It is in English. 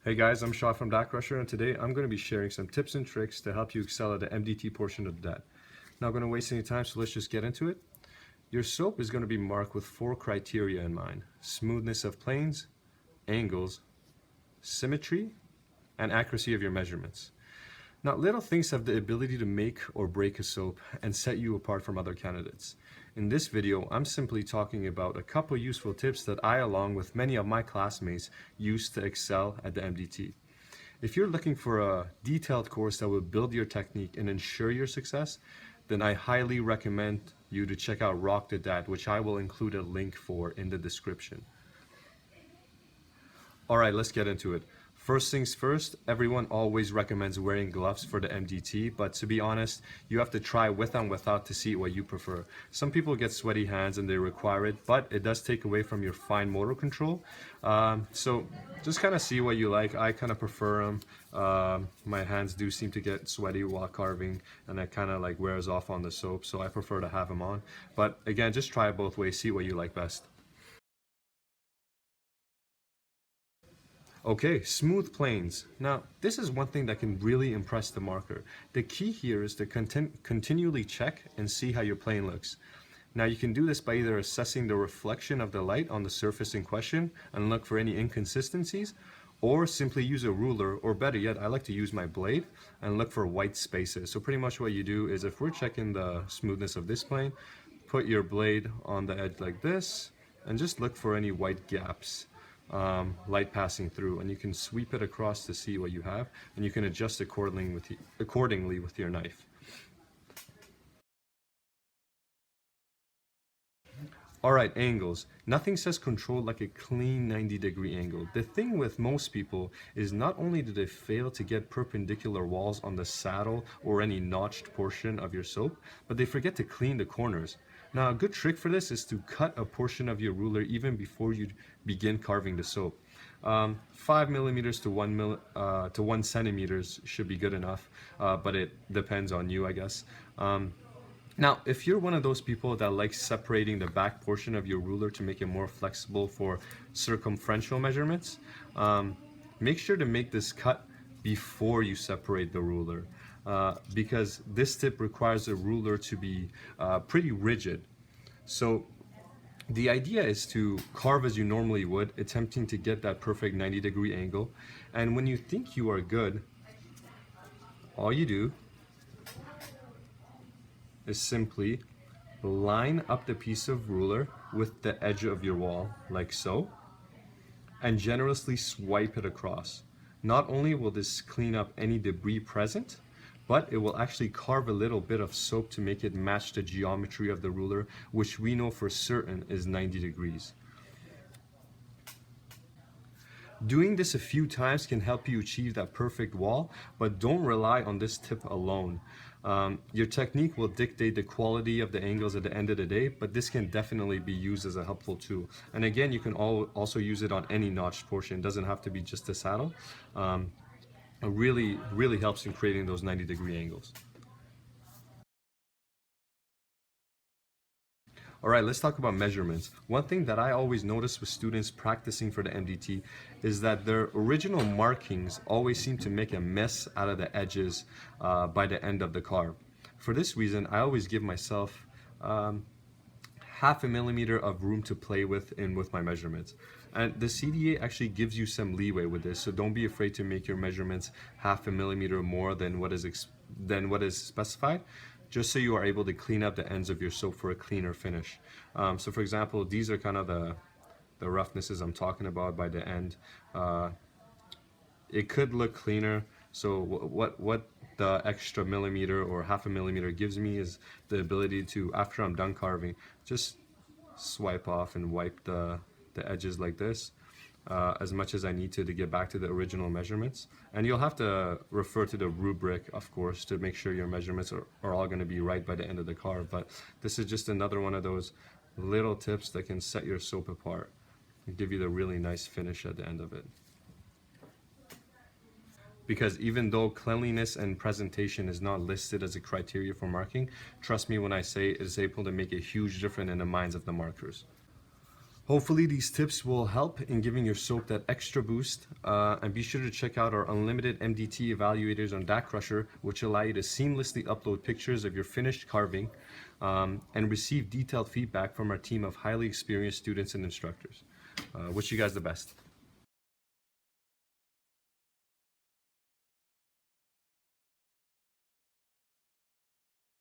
Hey guys, I'm Shaw from DATCrusher, and today I'm going to be sharing some tips and tricks to help you excel at the MDT portion of the DAT. Not going to waste any time, so let's just get into it. Your soap is going to be marked with 4 criteria in mind: smoothness of planes, angles, symmetry, and accuracy of your measurements. Now, little things have the ability to make or break a soap and set you apart from other candidates. In this video, I'm simply talking about a couple useful tips that I, along with many of my classmates, use to excel at the MDT. If you're looking for a detailed course that will build your technique and ensure your success, then I highly recommend you to check out Rock the DAT, which I will include a link for in the description. Alright, let's get into it. First things first, everyone always recommends wearing gloves for the MDT, but to be honest, you have to try with and without to see what you prefer. Some people get sweaty hands and they require it, but it does take away from your fine motor control. So just kind of see what you like. I kind of prefer them. My hands do seem to get sweaty while carving, and it kind of like wears off on the soap, so I prefer to have them on. But again, just try it both ways, see what you like best. Okay, smooth planes. Now, this is one thing that can really impress the marker. The key here is to continually check and see how your plane looks. Now, you can do this by either assessing the reflection of the light on the surface in question and look for any inconsistencies, or simply use a ruler, or better yet, I like to use my blade and look for white spaces. So pretty much what you do is, if we're checking the smoothness of this plane, put your blade on the edge like this and just look for any white gaps. Light passing through, and you can sweep it across to see what you have, and you can adjust accordingly with your knife. Alright, angles. Nothing says control like a clean 90-degree angle. The thing with most people is not only do they fail to get perpendicular walls on the saddle or any notched portion of your soap, but they forget to clean the corners. Now, a good trick for this is to cut a portion of your ruler even before you begin carving the soap. 5 millimeters to 1 centimeters should be good enough, but it depends on you, I guess. Now, if you're one of those people that likes separating the back portion of your ruler to make it more flexible for circumferential measurements, make sure to make this cut before you separate the ruler, because this tip requires the ruler to be pretty rigid. So the idea is to carve as you normally would, attempting to get that perfect 90-degree angle, and when you think you are good, all you do is simply line up the piece of ruler with the edge of your wall, like so, and generously swipe it across. Not only will this clean up any debris present, but it will actually carve a little bit of soap to make it match the geometry of the ruler, which we know for certain is 90 degrees. Doing this a few times can help you achieve that perfect wall, but don't rely on this tip alone. Your technique will dictate the quality of the angles at the end of the day, but this can definitely be used as a helpful tool. And again, you can also use it on any notched portion. It doesn't have to be just the saddle. It really helps in creating those 90-degree angles. Alright, let's talk about measurements. One thing that I always notice with students practicing for the MDT is that their original markings always seem to make a mess out of the edges by the end of the carve. For this reason, I always give myself half a millimeter of room to play with my measurements. And the CDA actually gives you some leeway with this, so don't be afraid to make your measurements half a millimeter more than what is specified, just so you are able to clean up the ends of your soap for a cleaner finish. So for example, these are kind of the roughnesses I'm talking about by the end. It could look cleaner, so what the extra millimeter or half a millimeter gives me is the ability to, after I'm done carving, just swipe off and wipe the edges like this as much as I need to get back to the original measurements. And you'll have to refer to the rubric, of course, to make sure your measurements are all going to be right by the end of the carve. But this is just another one of those little tips that can set your soap apart and give you the really nice finish at the end of it. Because even though cleanliness and presentation is not listed as a criteria for marking, trust me when I say it is able to make a huge difference in the minds of the markers. Hopefully these tips will help in giving your soap that extra boost, and be sure to check out our unlimited MDT evaluators on DATCrusher, which allow you to seamlessly upload pictures of your finished carving and receive detailed feedback from our team of highly experienced students and instructors. Wish you guys the best.